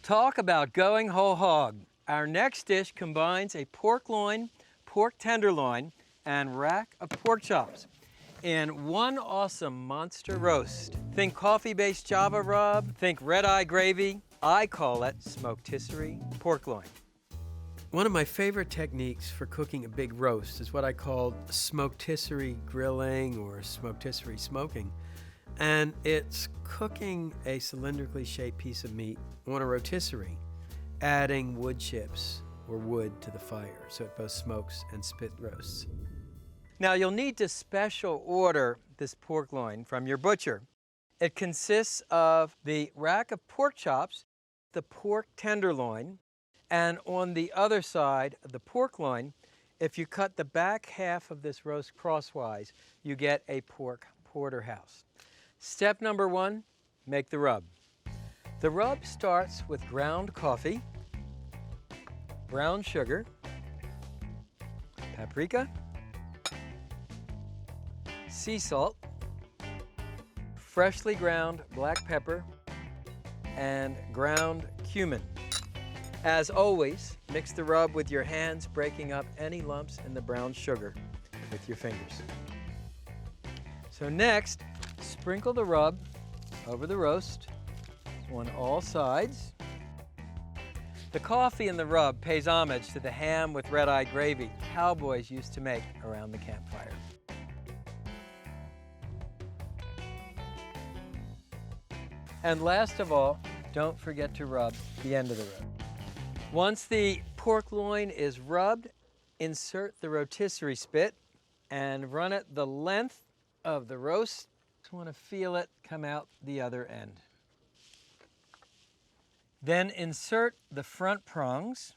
Talk about going whole hog. Our next dish combines a pork loin, pork tenderloin, and rack of pork chops in one awesome monster roast. Think coffee-based Java rub, think red-eye gravy. I call it smoketisserie pork loin. One of my favorite techniques for cooking a big roast is what I call smoketisserie grilling or smoketisserie smoking. And it's cooking a cylindrically shaped piece of meat on a rotisserie, adding wood chips or wood to the fire so it both smokes and spit roasts. Now you'll need to special order this pork loin from your butcher. It consists of the rack of pork chops, the pork tenderloin, and on the other side of the pork loin, if you cut the back half of this roast crosswise, you get a pork porterhouse. Step number 1, make the rub. The rub starts with ground coffee, brown sugar, paprika, sea salt, freshly ground black pepper, and ground cumin. As always, mix the rub with your hands, breaking up any lumps in the brown sugar with your fingers. So next, sprinkle the rub over the roast on all sides. The coffee in the rub pays homage to the ham with red-eye gravy cowboys used to make around the campfire. And last of all, don't forget to rub the end of the rub. Once the pork loin is rubbed, insert the rotisserie spit and run it the length of the roast. Just want to feel it come out the other end. Then insert the front prongs,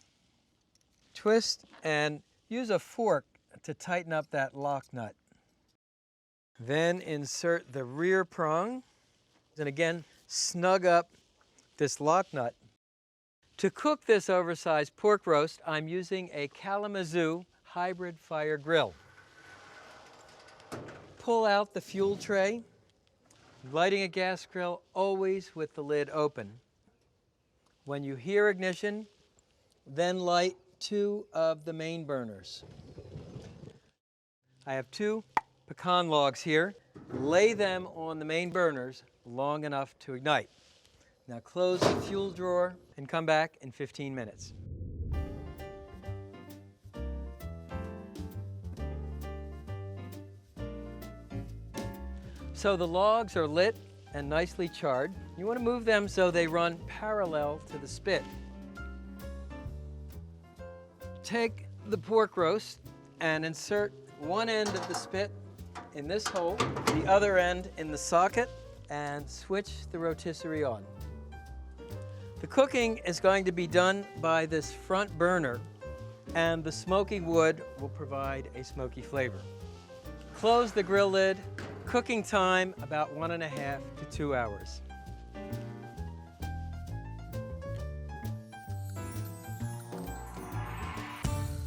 twist and use a fork to tighten up that lock nut. Then insert the rear prong and again snug up this lock nut. To cook this oversized pork roast, I'm using a Kalamazoo hybrid fire grill. Pull out the fuel tray, lighting a gas grill always with the lid open. When you hear ignition, then light 2 of the main burners. I have 2 pecan logs here. Lay them on the main burners long enough to ignite. Now close the fuel drawer and come back in 15 minutes. So the logs are lit and nicely charred. You want to move them so they run parallel to the spit. Take the pork roast and insert one end of the spit in this hole, the other end in the socket, and switch the rotisserie on. The cooking is going to be done by this front burner, and the smoky wood will provide a smoky flavor. Close the grill lid. Cooking time about 1.5 to 2 hours.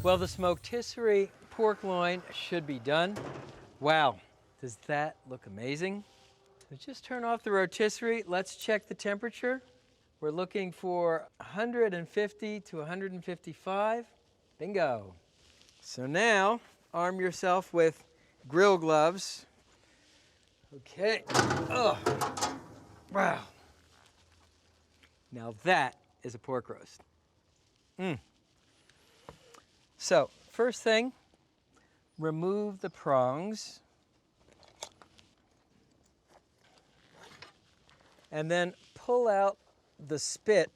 Well, the smoketisserie pork loin should be done. Wow, does that look amazing? So just turn off the rotisserie. Let's check the temperature. We're looking for 150 to 155. Bingo. So now, arm yourself with grill gloves. Okay. Oh, wow. Now that is a pork roast. So, first thing, remove the prongs. And then pull out the spit.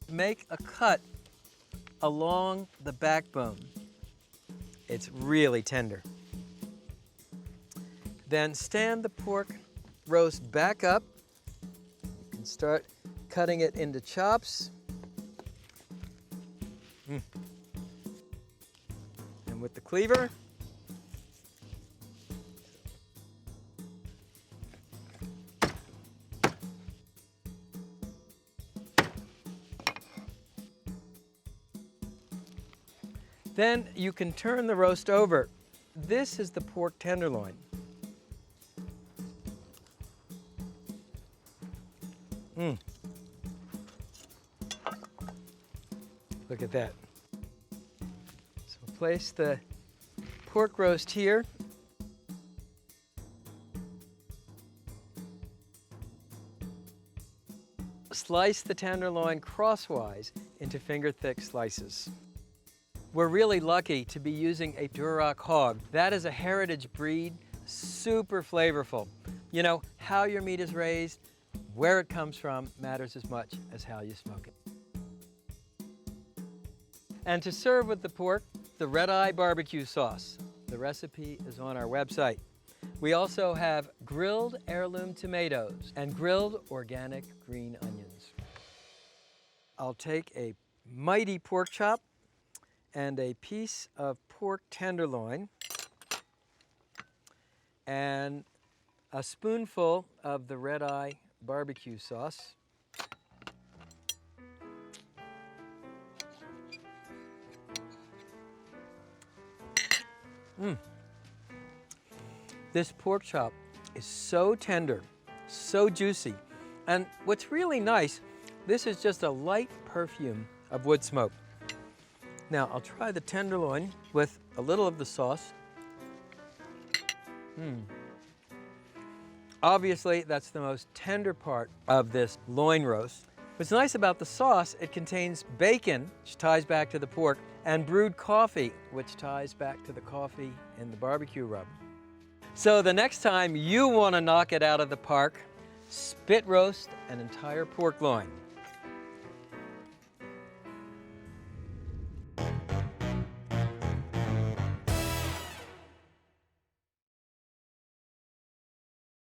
Make a cut along the backbone. It's really tender. Then stand the pork roast back up. You can start cutting it into chops. And with the cleaver, then you can turn the roast over. This is the pork tenderloin. Mm. Look at that. So we'll place the pork roast here. Slice the tenderloin crosswise into finger-thick slices. We're really lucky to be using a Duroc hog. That is a heritage breed, super flavorful. You know, how your meat is raised, where it comes from, matters as much as how you smoke it. And to serve with the pork, the Red Eye barbecue sauce. The recipe is on our website. We also have grilled heirloom tomatoes and grilled organic green onions. I'll take a mighty pork chop and a piece of pork tenderloin and a spoonful of the Red Eye barbecue sauce. This pork chop is so tender, so juicy. And what's really nice, this is just a light perfume of wood smoke. Now, I'll try the tenderloin with a little of the sauce. Obviously, that's the most tender part of this loin roast. What's nice about the sauce, it contains bacon, which ties back to the pork, and brewed coffee, which ties back to the coffee in the barbecue rub. So the next time you want to knock it out of the park, spit roast an entire pork loin.